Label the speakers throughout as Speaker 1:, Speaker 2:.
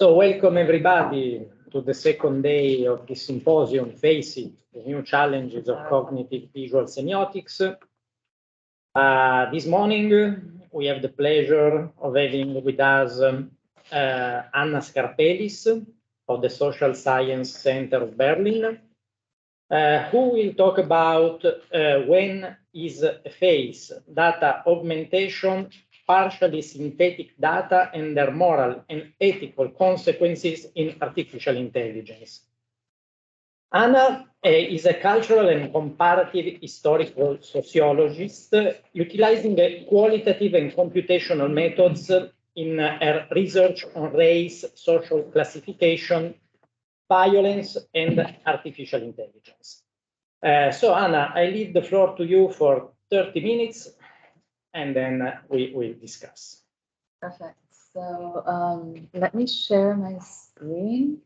Speaker 1: So welcome everybody to the second day of the symposium, FACETS, the new challenges of cognitive visual semiotics. This morning, we have the pleasure of having with us Anna Skarpelis of the Social Science Center of Berlin, who will talk about when is FACE, data augmentation, partially synthetic data and their moral and ethical consequences in artificial intelligence. Anna is a cultural and comparative historical sociologist utilizing qualitative and computational methods in her research on race, social classification, violence, and artificial intelligence. So Anna, I leave the floor to you for 30 minutes. And then we will discuss.
Speaker 2: Perfect. So let me share my screen.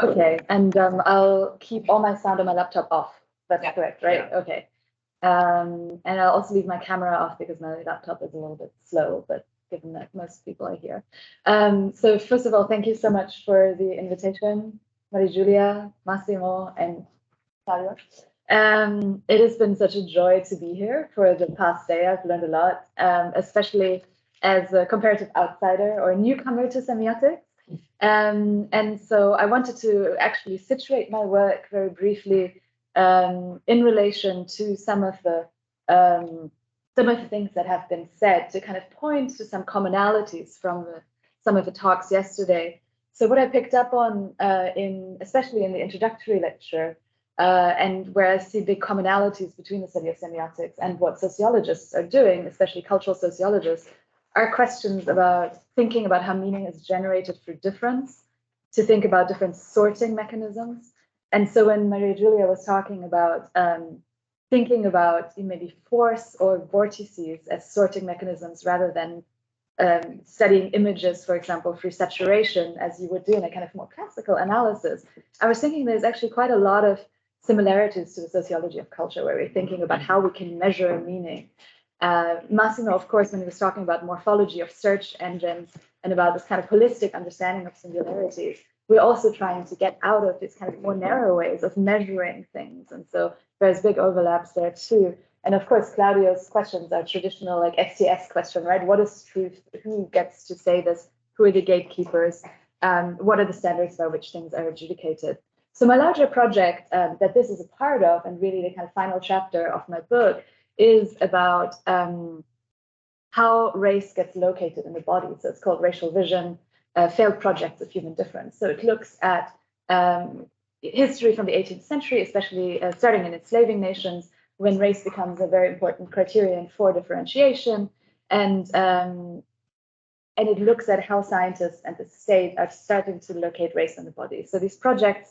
Speaker 2: Okay, and I'll keep all my sound on my laptop off. That's correct, right? Yeah. Okay. And I'll also leave my camera off because my laptop is a little bit slow, but given that most people are here. So first of all, thank you so much for the invitation, Giulia, Massimo, and Claudio. It has been such a joy to be here for the past day. I've learned a lot, especially as a comparative outsider or a newcomer to semiotics. And so I wanted to actually situate my work very briefly in relation to some of the things that have been said to kind of point to some commonalities from some of the talks yesterday. So what I picked up on, especially in the introductory lecture, and where I see big commonalities between the study of semiotics and what sociologists are doing, especially cultural sociologists, are questions about thinking about how meaning is generated through difference, to think about different sorting mechanisms. And so when Giulia was talking about thinking about maybe force or vortices as sorting mechanisms rather than studying images, for example, through saturation, as you would do in a kind of more classical analysis, I was thinking there's actually quite a lot of similarities to the sociology of culture, where we're thinking about how we can measure meaning. Massimo, of course, when he was talking about morphology of search engines and about this kind of holistic understanding of singularities, we're also trying to get out of these kind of more narrow ways of measuring things. And so there's big overlaps there too. And of course, Claudio's questions are traditional, like STS question, right? What is truth? Who gets to say this? Who are the gatekeepers? What are the standards by which things are adjudicated? So my larger project that this is a part of, and really the kind of final chapter of my book, is about how race gets located in the body. So it's called Racial Vision, Failed Projects of Human Difference. So it looks at history from the 18th century, especially starting in enslaving nations, when race becomes a very important criterion for differentiation. And it looks at how scientists and the state are starting to locate race in the body. So these projects,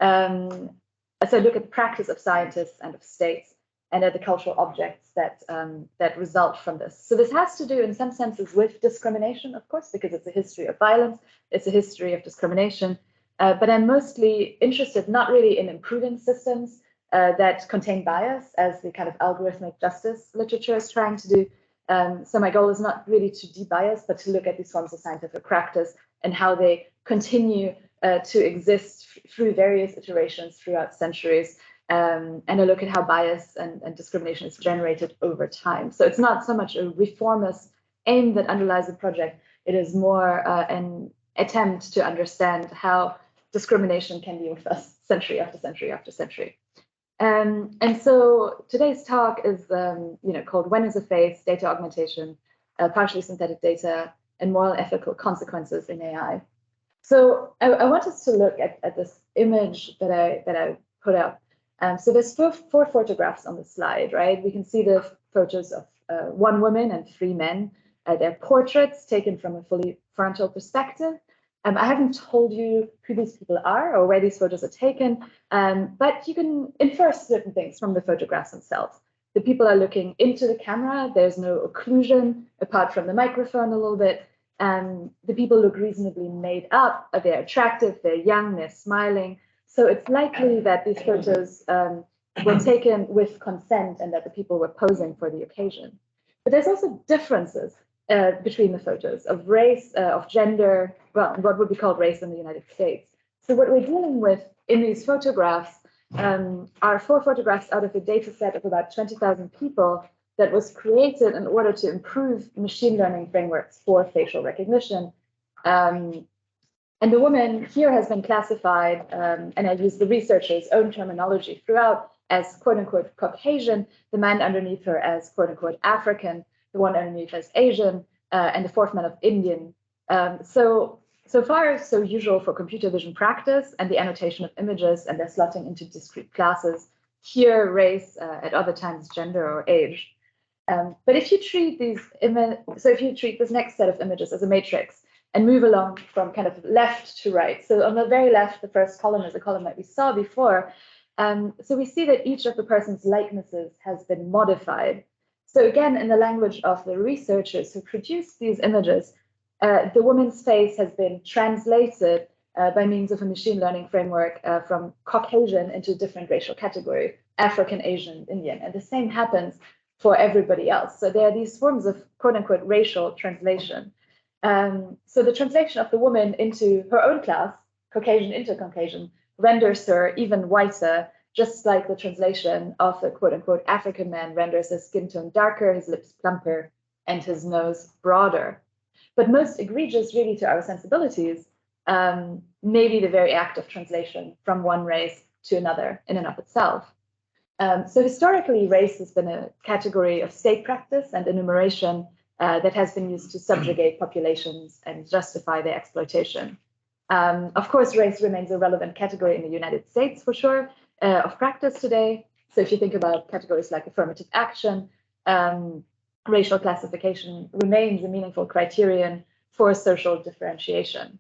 Speaker 2: so look at the practice of scientists and of states and at the cultural objects that result from this. So this has to do in some senses with discrimination, of course, because it's a history of violence, it's a history of discrimination, but I'm mostly interested not really in improving systems that contain bias, as the kind of algorithmic justice literature is trying to do. So my goal is not really to de-bias, but to look at these forms of scientific practice and how they continue to exist through various iterations throughout centuries. And I look at how bias and discrimination is generated over time. So it's not so much a reformist aim that underlies the project. It is more an attempt to understand how discrimination can be with us century after century after century. And so today's talk is called When is a Face, Data Augmentation, Partially Synthetic Data, and Moral Ethical Consequences in AI. So I want us to look at this image that I put up. So there's four photographs on the slide, right? We can see the photos of one woman and three men. They're portraits taken from a fully frontal perspective. I haven't told you who these people are or where these photos are taken, but you can infer certain things from the photographs themselves. The people are looking into the camera. There's no occlusion apart from the microphone a little bit. The people look reasonably made up. They're attractive, they're young, they're smiling. So it's likely that these photos were taken with consent and that the people were posing for the occasion. But there's also differences between the photos of race, of gender, well, what would be called race in the United States. So what we're dealing with in these photographs are 4 photographs out of a data set of about 20,000 people that was created in order to improve machine learning frameworks for facial recognition. And the woman here has been classified, and I use the researcher's own terminology throughout, as quote unquote Caucasian, the man underneath her as quote unquote African, the one underneath as Asian, and the 4th man of Indian. So far, so usual for computer vision practice and the annotation of images and their slotting into discrete classes, here race, at other times gender or age. But if you treat these if you treat this next set of images as a matrix and move along from kind of left to right. So on the very left, the first column is a column that we saw before. So we see that each of the person's likenesses has been modified. So again, in the language of the researchers who produced these images, the woman's face has been translated by means of a machine learning framework from Caucasian into different racial category, African, Asian, Indian. And the same happens for everybody else. So there are these forms of quote unquote racial translation. So the translation of the woman into her own class, Caucasian into Caucasian, renders her even whiter, just like the translation of the quote unquote African man renders his skin tone darker, his lips plumper, and his nose broader. But most egregious really to our sensibilities may be the very act of translation from one race to another in and of itself. So historically, race has been a category of state practice and enumeration that has been used to subjugate populations and justify their exploitation. Of course, race remains a relevant category in the United States for sure of practice today. So if you think about categories like affirmative action, racial classification remains a meaningful criterion for social differentiation.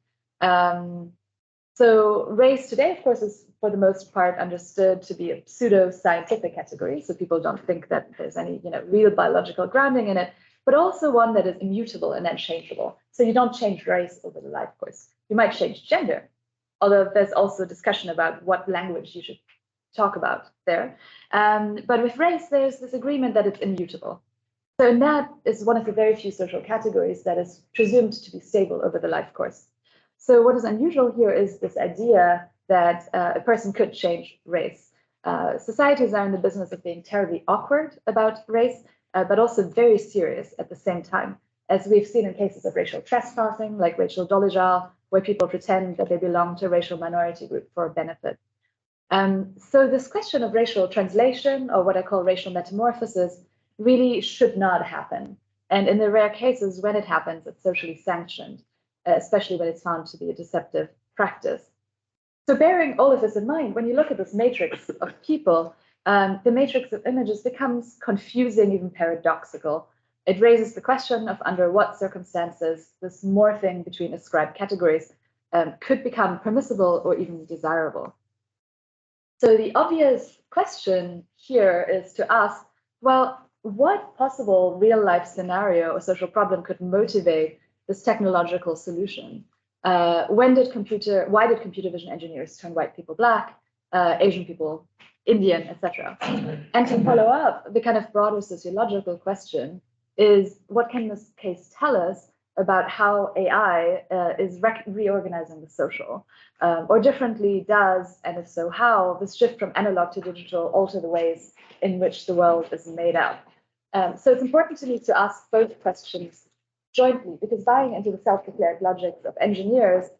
Speaker 2: So race today, of course, is for the most part understood to be a pseudo-scientific category. So people don't think that there's any real biological grounding in it, but also one that is immutable and unchangeable. So you don't change race over the life course. You might change gender, although there's also discussion about what language you should talk about there. But with race, there's this agreement that it's immutable. So and that is one of the very few social categories that is presumed to be stable over the life course. So what is unusual here is this idea that a person could change race. Societies are in the business of being terribly awkward about race, but also very serious at the same time, as we've seen in cases of racial trespassing, like Rachel Dolezal, where people pretend that they belong to a racial minority group for a benefit. So this question of racial translation, or what I call racial metamorphosis, really should not happen. And in the rare cases when it happens, it's socially sanctioned, especially when it's found to be a deceptive practice. So bearing all of this in mind, when you look at this matrix of people, the matrix of images becomes confusing, even paradoxical. It raises the question of under what circumstances this morphing between ascribed categories could become permissible or even desirable. So the obvious question here is to ask, well, what possible real-life scenario or social problem could motivate this technological solution? Why did computer vision engineers turn white people black, Asian people Indian, etc.? And to follow up, the kind of broader sociological question is, what can this case tell us about how AI is reorganizing the social? Or differently, does, and if so, how, this shift from analog to digital alter the ways in which the world is made out? So it's important to me to ask both questions jointly, because buying into the self-declared logics of engineers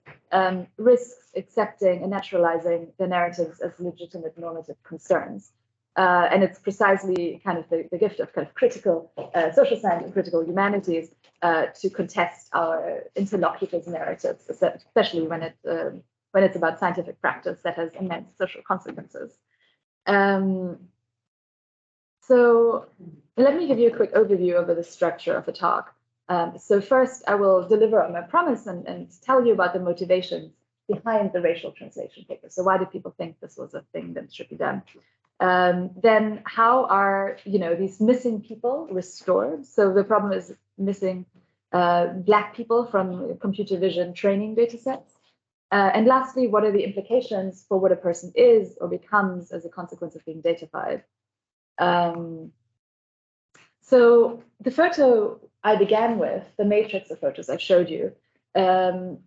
Speaker 2: risks accepting and naturalizing the narratives as legitimate normative concerns. And it's precisely kind of the gift of kind of critical social science and critical humanities to contest our interlocutors' narratives, especially when it's about scientific practice that has immense social consequences. So let me give you a quick overview over the structure of the talk. So first, I will deliver on my promise and tell you about the motivations behind the racial translation paper. So why did people think this was a thing that should be done? Then how are these missing people restored? So the problem is missing Black people from computer vision training data sets. And lastly, what are the implications for what a person is or becomes as a consequence of being datafied? So the photo I began with, the matrix approaches I showed you,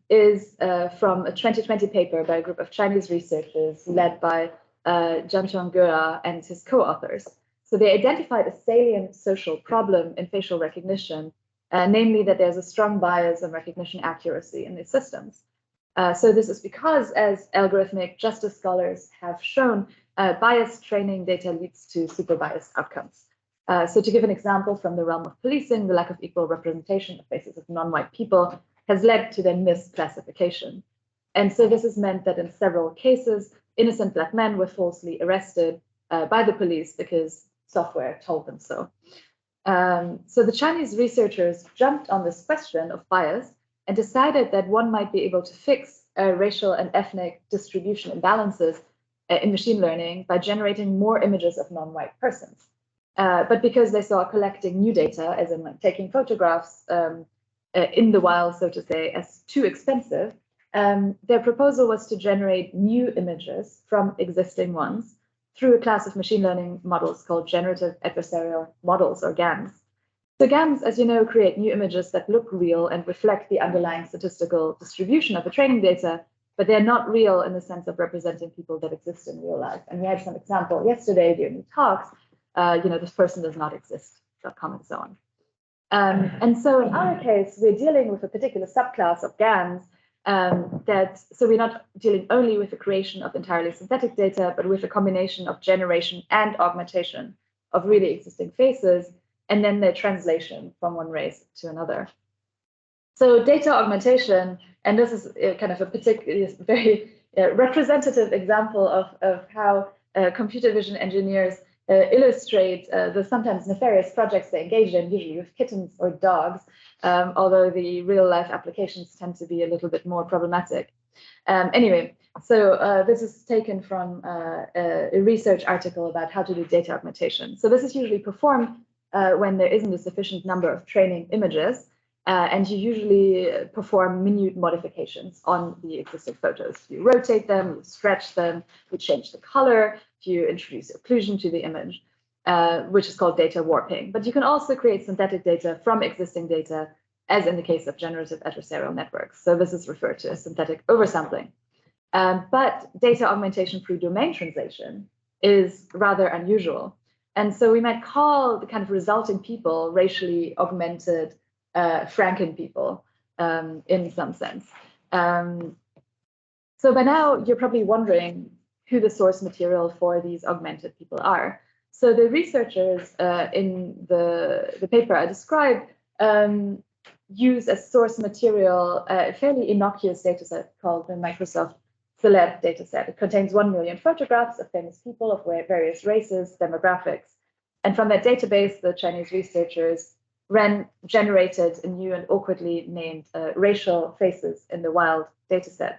Speaker 2: is from a 2020 paper by a group of Chinese researchers led by Giulia and his co-authors. So they identified a salient social problem in facial recognition, namely that there's a strong bias on recognition accuracy in these systems. So this is because, as algorithmic justice scholars have shown, biased training data leads to super biased outcomes. So to give an example from the realm of policing, the lack of equal representation of faces of non-white people has led to their misclassification. And so this has meant that in several cases, innocent Black men were falsely arrested by the police because software told them so. So the Chinese researchers jumped on this question of bias and decided that one might be able to fix racial and ethnic distribution imbalances in machine learning by generating more images of non-white persons. But because they saw collecting new data, as in like taking photographs in the wild, so to say, as too expensive, their proposal was to generate new images from existing ones through a class of machine learning models called generative adversarial models, or GAMs. So GAMs, as you know, create new images that look real and reflect the underlying statistical distribution of the training data, but they're not real in the sense of representing people that exist in real life. And we had some example yesterday during the talks, this person does not exist.com and so on. And so in our case, we're dealing with a particular subclass of GANs so we're not dealing only with the creation of entirely synthetic data, but with a combination of generation and augmentation of really existing faces, and then their translation from one race to another. So data augmentation, and this is kind of a particularly very representative example of how computer vision engineers illustrate the sometimes nefarious projects they engage in, usually with kittens or dogs, although the real life applications tend to be a little bit more problematic. Anyway, so this is taken from a research article about how to do data augmentation. So this is usually performed when there isn't a sufficient number of training images, and you usually perform minute modifications on the existing photos. You rotate them, you stretch them, you change the color, you introduce occlusion to the image, which is called data warping. But you can also create synthetic data from existing data, as in the case of generative adversarial networks. So this is referred to as synthetic oversampling. But data augmentation through domain translation is rather unusual. And so we might call the kind of resulting people racially augmented Franken people in some sense. So by now, you're probably wondering who the source material for these augmented people are. So the researchers in the paper I described use as source material a fairly innocuous dataset called the Microsoft Celeb dataset. It contains 1 million photographs of famous people of various races, demographics. And from that database, the Chinese researchers generated a new and awkwardly named racial faces in the wild dataset.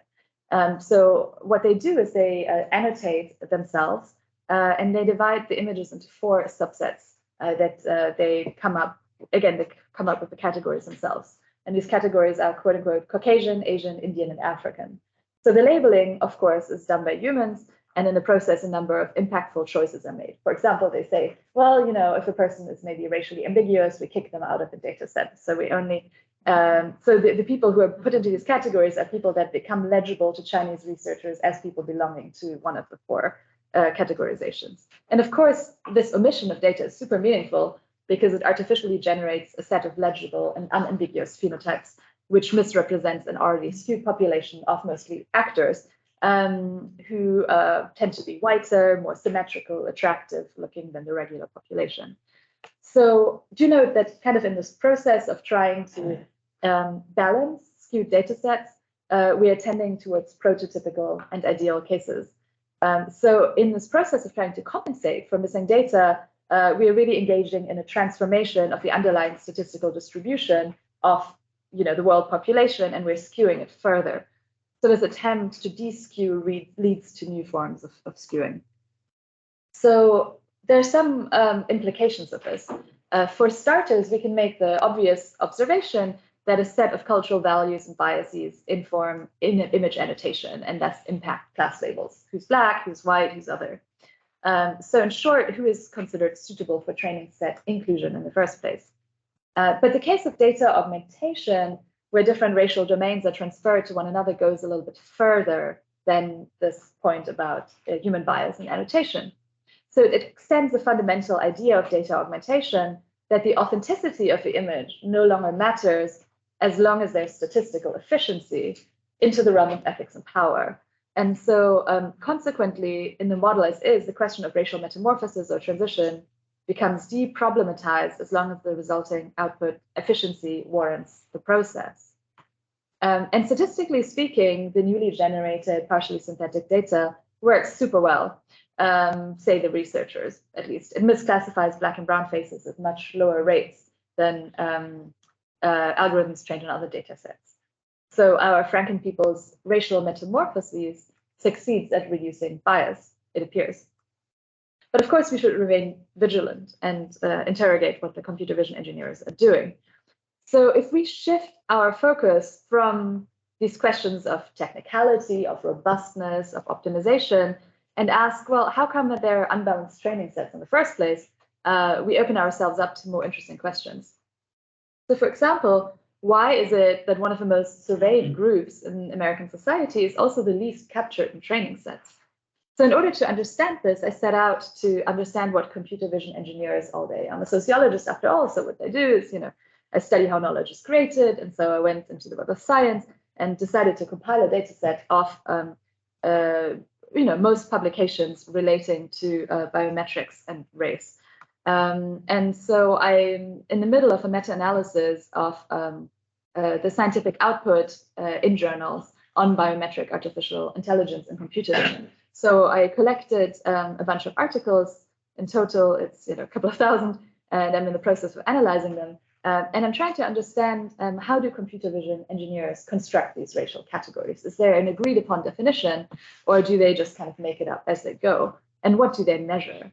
Speaker 2: So what they do is they annotate themselves and they divide the images into 4 subsets that they come up with the categories themselves. And these categories are quote unquote Caucasian, Asian, Indian, and African. So the labeling, of course, is done by humans. And in the process, a number of impactful choices are made. For example, they say, well, if a person is maybe racially ambiguous, we kick them out of the data set. So we only, so the people who are put into these categories are people that become legible to Chinese researchers as people belonging to one of the 4 categorizations. And of course, this omission of data is super meaningful because it artificially generates a set of legible and unambiguous phenotypes, which misrepresents an already skewed population of mostly actors, who tend to be whiter, more symmetrical, attractive looking than the regular population. So do note that kind of in this process of trying to balance skewed data sets, we are tending towards prototypical and ideal cases. So in this process of trying to compensate for missing data, we are really engaging in a transformation of the underlying statistical distribution of the world population, and we're skewing it further. So this attempt to de-skew leads to new forms of skewing. So there are some implications of this. For starters, we can make the obvious observation that a set of cultural values and biases inform image annotation and thus impact class labels. Who's Black, who's white, who's other. So in short, who is considered suitable for training set inclusion in the first place? But the case of data augmentation, where different racial domains are transferred to one another, goes a little bit further than this point about human bias and annotation. So it extends the fundamental idea of data augmentation that the authenticity of the image no longer matters as long as there's statistical efficiency into the realm of ethics and power. And so consequently, in the model as is, the question of racial metamorphosis or transition becomes deproblematized as long as the resulting output efficiency warrants the process. And statistically speaking, the newly generated partially synthetic data works super well, say the researchers, at least. It misclassifies Black and brown faces at much lower rates than algorithms trained on other data sets. So our Franken people's racial metamorphoses succeeds at reducing bias, it appears. But of course, we should remain vigilant and interrogate what the computer vision engineers are doing. So if we shift our focus from these questions of technicality, of robustness, of optimization, and ask, well, how come that there are unbalanced training sets in the first place, we open ourselves up to more interesting questions. So for example, why is it that one of the most surveyed groups in American society is also the least captured in training sets? So in order to understand this, I set out to understand what computer vision engineers all day. I'm a sociologist after all, so what they do is, I study how knowledge is created, and so I went into the web of science and decided to compile a data set of most publications relating to biometrics and race. And so I'm in the middle of a meta-analysis of the scientific output in journals on biometric artificial intelligence and computer vision. So I collected a bunch of articles. In total, it's a couple of thousand, and I'm in the process of analyzing them. And I'm trying to understand how do computer vision engineers construct these racial categories? Is there an agreed upon definition, or do they just kind of make it up as they go? And what do they measure?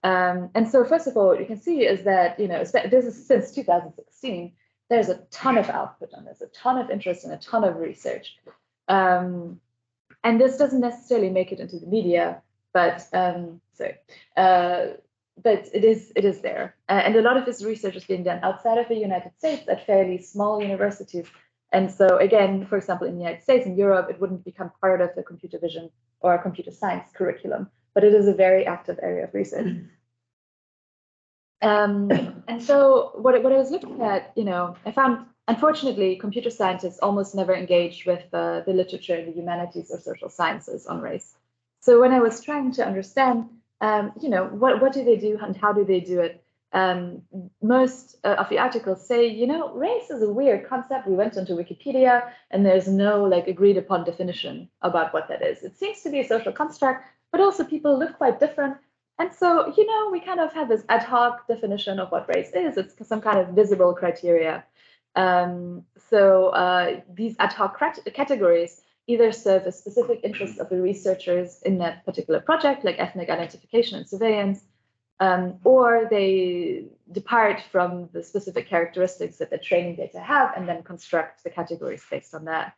Speaker 2: And so first of all, what you can see is that, this is since 2016, there's a ton of output on this, a ton of interest and a ton of research. And this doesn't necessarily make it into the media, but but it is there. And a lot of this research is being done outside of the United States at fairly small universities. And so again, for example, in the United States and Europe, it wouldn't become part of the computer vision or computer science curriculum, but it is a very active area of research. And so what I was looking at, I found, unfortunately, computer scientists almost never engaged with the literature in the humanities or social sciences on race. So when I was trying to understand, what do they do and how do they do it? Most of the articles say, race is a weird concept. We went into Wikipedia and there's no agreed upon definition about what that is. It seems to be a social construct, but also people look quite different. And so, we kind of have this ad hoc definition of what race is. It's some kind of visible criteria. So these ad hoc categories either serve as specific interests of the researchers in that particular project, like ethnic identification and surveillance, or they depart from the specific characteristics that the training data have and then construct the categories based on that.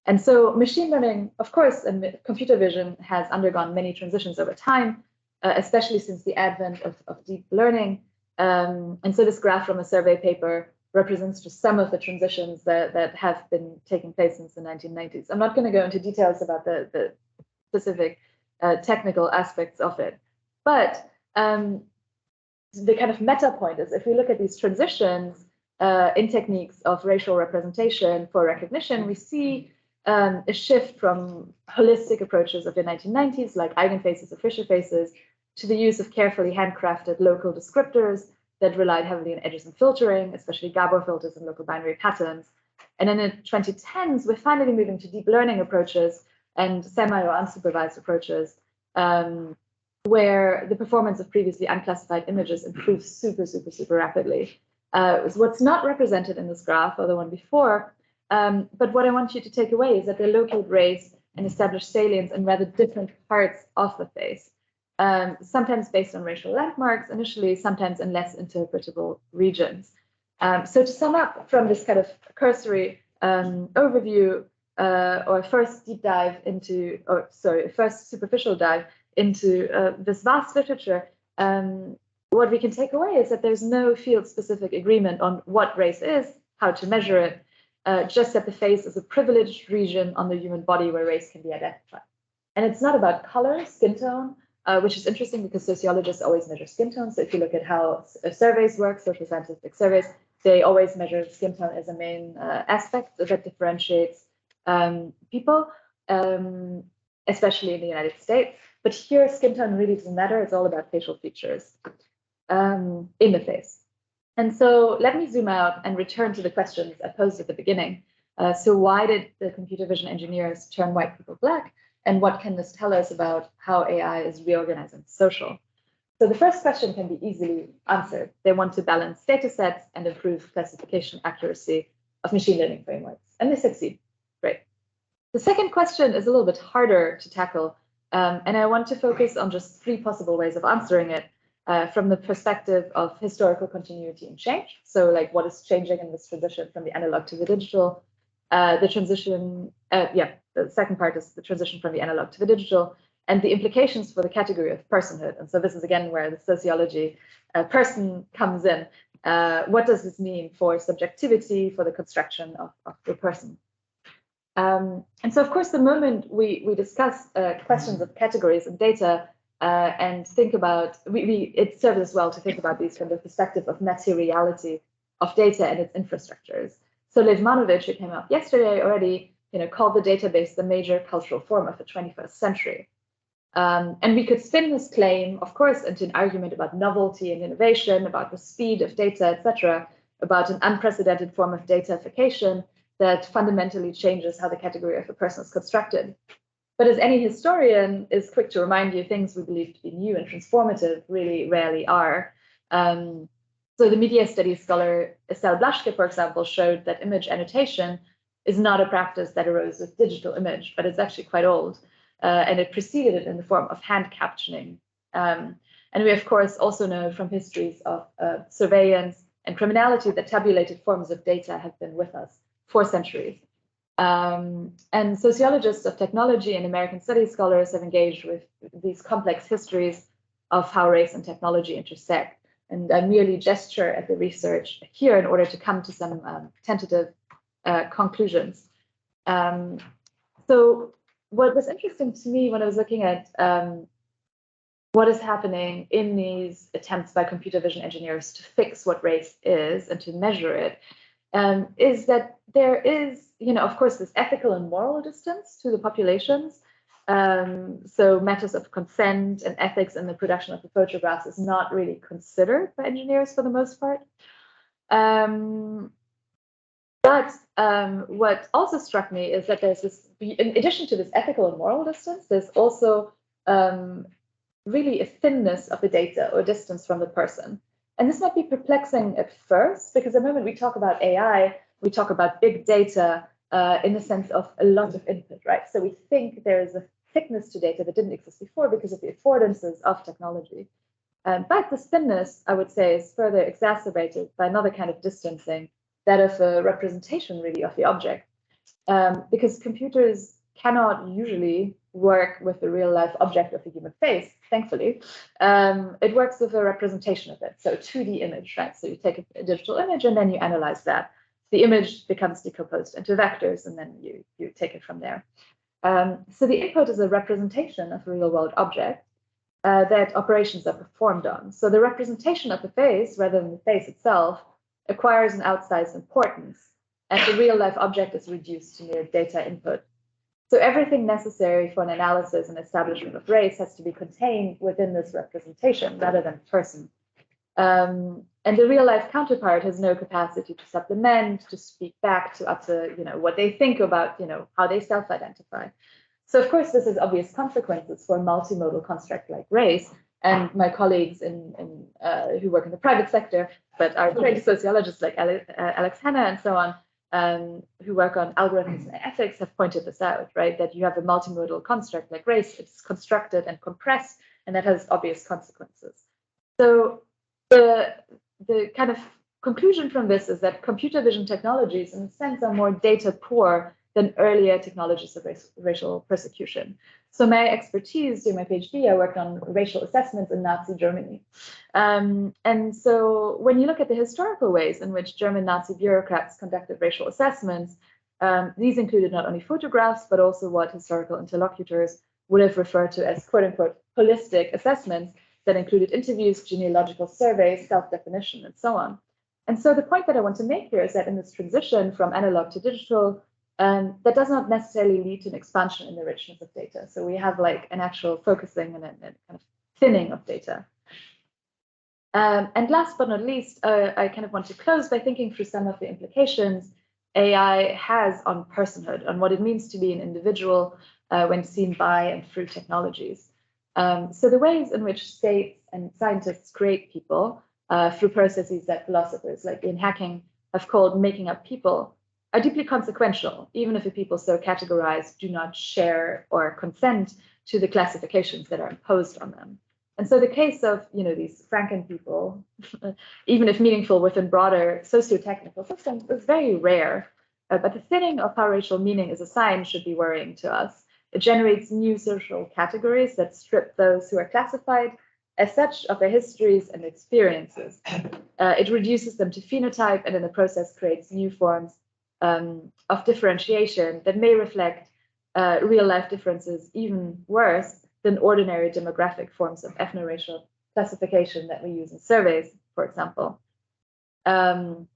Speaker 2: And so machine learning, of course, and computer vision has undergone many transitions over time, especially since the advent of deep learning. And so this graph from a survey paper represents just some of the transitions that have been taking place since the 1990s. I'm not going to go into details about the specific technical aspects of it, but the kind of meta point is if we look at these transitions in techniques of racial representation for recognition, we see a shift from holistic approaches of the 1990s, like eigenfaces or Fisher faces, to the use of carefully handcrafted local descriptors that relied heavily on edges and filtering, especially Gabor filters and local binary patterns. And then in the 2010s, we're finally moving to deep learning approaches and semi or unsupervised approaches, where the performance of previously unclassified images improves super rapidly. What's not represented in this graph, or the one before, but what I want you to take away is that they locate race and establish salience in rather different parts of the face. Sometimes based on racial landmarks initially, sometimes in less interpretable regions. So to sum up from this kind of cursory overview, or first superficial dive into this vast literature, what we can take away is that there's no field-specific agreement on what race is, how to measure it, just that the face is a privileged region on the human body where race can be identified. And it's not about color, skin tone, which is interesting because sociologists always measure skin tone. So if you look at how surveys work, social scientific surveys, they always measure skin tone as a main aspect that differentiates people, especially in the United States. But here, skin tone really doesn't matter. It's all about facial features in the face. And so let me zoom out and return to the questions I posed at the beginning. So why did the computer vision engineers turn white people black? And what can this tell us about how AI is reorganizing social? So the first question can be easily answered. They want to balance data sets and improve classification accuracy of machine learning frameworks. And they succeed. Great. The second question is a little bit harder to tackle. And I want to focus on just 3 possible ways of answering it from the perspective of historical continuity and change. So like what is changing in this transition from the analog to the digital? The second part is the transition from the analog to the digital and the implications for the category of personhood. And so this is again where the sociology person comes in. What does this mean for subjectivity, for the construction of the person? And so, of course, the moment we discuss questions of categories and data and think about, it serves us well to think about these from the perspective of materiality of data and its infrastructures. So Livmanovic, who came up yesterday already, called the database the major cultural form of the 21st century. And we could spin this claim, of course, into an argument about novelty and innovation, about the speed of data, etc., about an unprecedented form of datafication that fundamentally changes how the category of a person is constructed. But as any historian is quick to remind you, things we believe to be new and transformative really rarely are. So the media studies scholar Estelle Blaschke, for example, showed that image annotation is not a practice that arose with digital image, but it's actually quite old. And it preceded it in the form of hand captioning. And we, of course, also know from histories of surveillance and criminality that tabulated forms of data have been with us for centuries. And sociologists of technology and American studies scholars have engaged with these complex histories of how race and technology intersect. And I merely gesture at the research here in order to come to some tentative conclusions. So what was interesting to me when I was looking at what is happening in these attempts by computer vision engineers to fix what race is and to measure it, is that there is, of course, this ethical and moral distance to the populations. So matters of consent and ethics in the production of the photographs is not really considered by engineers for the most part. But what also struck me is that there's this, in addition to this ethical and moral distance, there's also really a thinness of the data or distance from the person. And this might be perplexing at first, because the moment we talk about AI, we talk about big data in the sense of a lot of input, right? So we think there is a thickness to data that didn't exist before because of the affordances of technology. But this thinness, I would say, is further exacerbated by another kind of distancing, that of a representation really of the object. Because computers cannot usually work with the real life object of the human face, thankfully. It works with a representation of it, so a 2D image, right? So you take a digital image and then you analyze that. The image becomes decomposed into vectors and then you take it from there. So the input is a representation of a real world object that operations are performed on. So the representation of the face, rather than the face itself, acquires an outsized importance, and the real life object is reduced to mere data input. So everything necessary for an analysis and establishment of race has to be contained within this representation rather than person. And the real life counterpart has no capacity to supplement, to speak back, to utter, what they think about, how they self-identify. So of course, this has obvious consequences for a multimodal construct like race. And my colleagues who work in the private sector, but are trained sociologists like Alex Hanna and so on, who work on algorithms and ethics, have pointed this out, right? That you have a multimodal construct like race, it's constructed and compressed, and that has obvious consequences. So the kind of conclusion from this is that computer vision technologies, in a sense, are more data poor than earlier technologies of racial persecution. So my expertise during my PhD, I worked on racial assessments in Nazi Germany. And so when you look at the historical ways in which German Nazi bureaucrats conducted racial assessments, these included not only photographs, but also what historical interlocutors would have referred to as quote unquote holistic assessments that included interviews, genealogical surveys, self-definition, and so on. And so the point that I want to make here is that in this transition from analog to digital, that does not necessarily lead to an expansion in the richness of data. So we have like an actual focusing and a kind of thinning of data. And last but not least, I kind of want to close by thinking through some of the implications AI has on personhood, on what it means to be an individual when seen by and through technologies. So the ways in which states and scientists create people through processes that philosophers like in hacking have called making up people are deeply consequential, even if the people so categorized do not share or consent to the classifications that are imposed on them. And so the case of, these Franken people, even if meaningful within broader socio-technical systems, is very rare. But the thinning of how racial meaning is assigned should be worrying to us. It generates new social categories that strip those who are classified as such of their histories and experiences. It reduces them to phenotype and in the process creates new forms of differentiation that may reflect real life differences even worse than ordinary demographic forms of ethno-racial classification that we use in surveys, for example. Let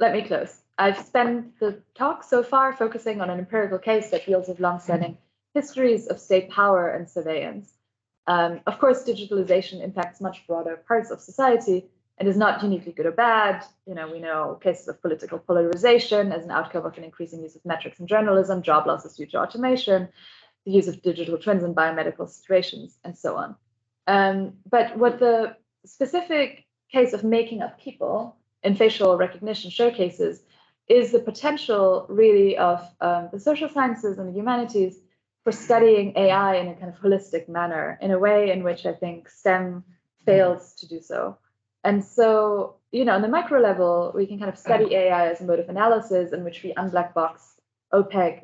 Speaker 2: me close. I've spent the talk so far focusing on an empirical case that deals with long-standing histories of state power and surveillance. Of course, digitalization impacts much broader parts of society and is not uniquely good or bad. We know cases of political polarization as an outcome of an increasing use of metrics in journalism, job losses due to automation, the use of digital twins in biomedical situations, and so on. But what the specific case of making up people in facial recognition showcases is the potential really of the social sciences and the humanities for studying AI in a kind of holistic manner, in a way in which I think STEM fails to do so. And so, on the micro level, we can kind of study AI as a mode of analysis in which we unblack box opaque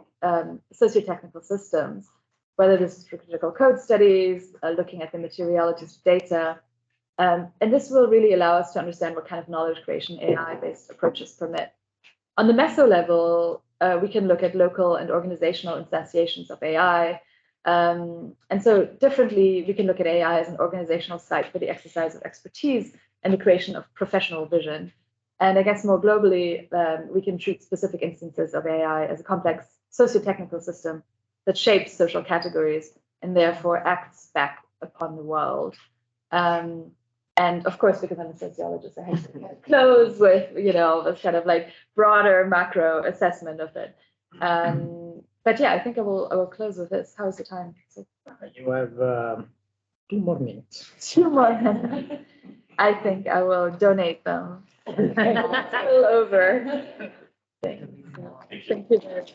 Speaker 2: socio-technical systems, whether this is for critical code studies, looking at the materialities of data. And this will really allow us to understand what kind of knowledge creation AI-based approaches permit. On the meso level, we can look at local and organizational instantiations of AI. And so differently, we can look at AI as an organizational site for the exercise of expertise and the creation of professional vision. And I guess more globally, we can treat specific instances of AI as a complex socio-technical system that shapes social categories and therefore acts back upon the world. And of course, because I'm a sociologist, I have to close with, this kind of like broader macro assessment of it. But yeah, I think I will close with this. How is the time? So,
Speaker 1: you have 2 more minutes.
Speaker 2: 2 more minutes. I think I will donate them. It's all over. Thank you very much.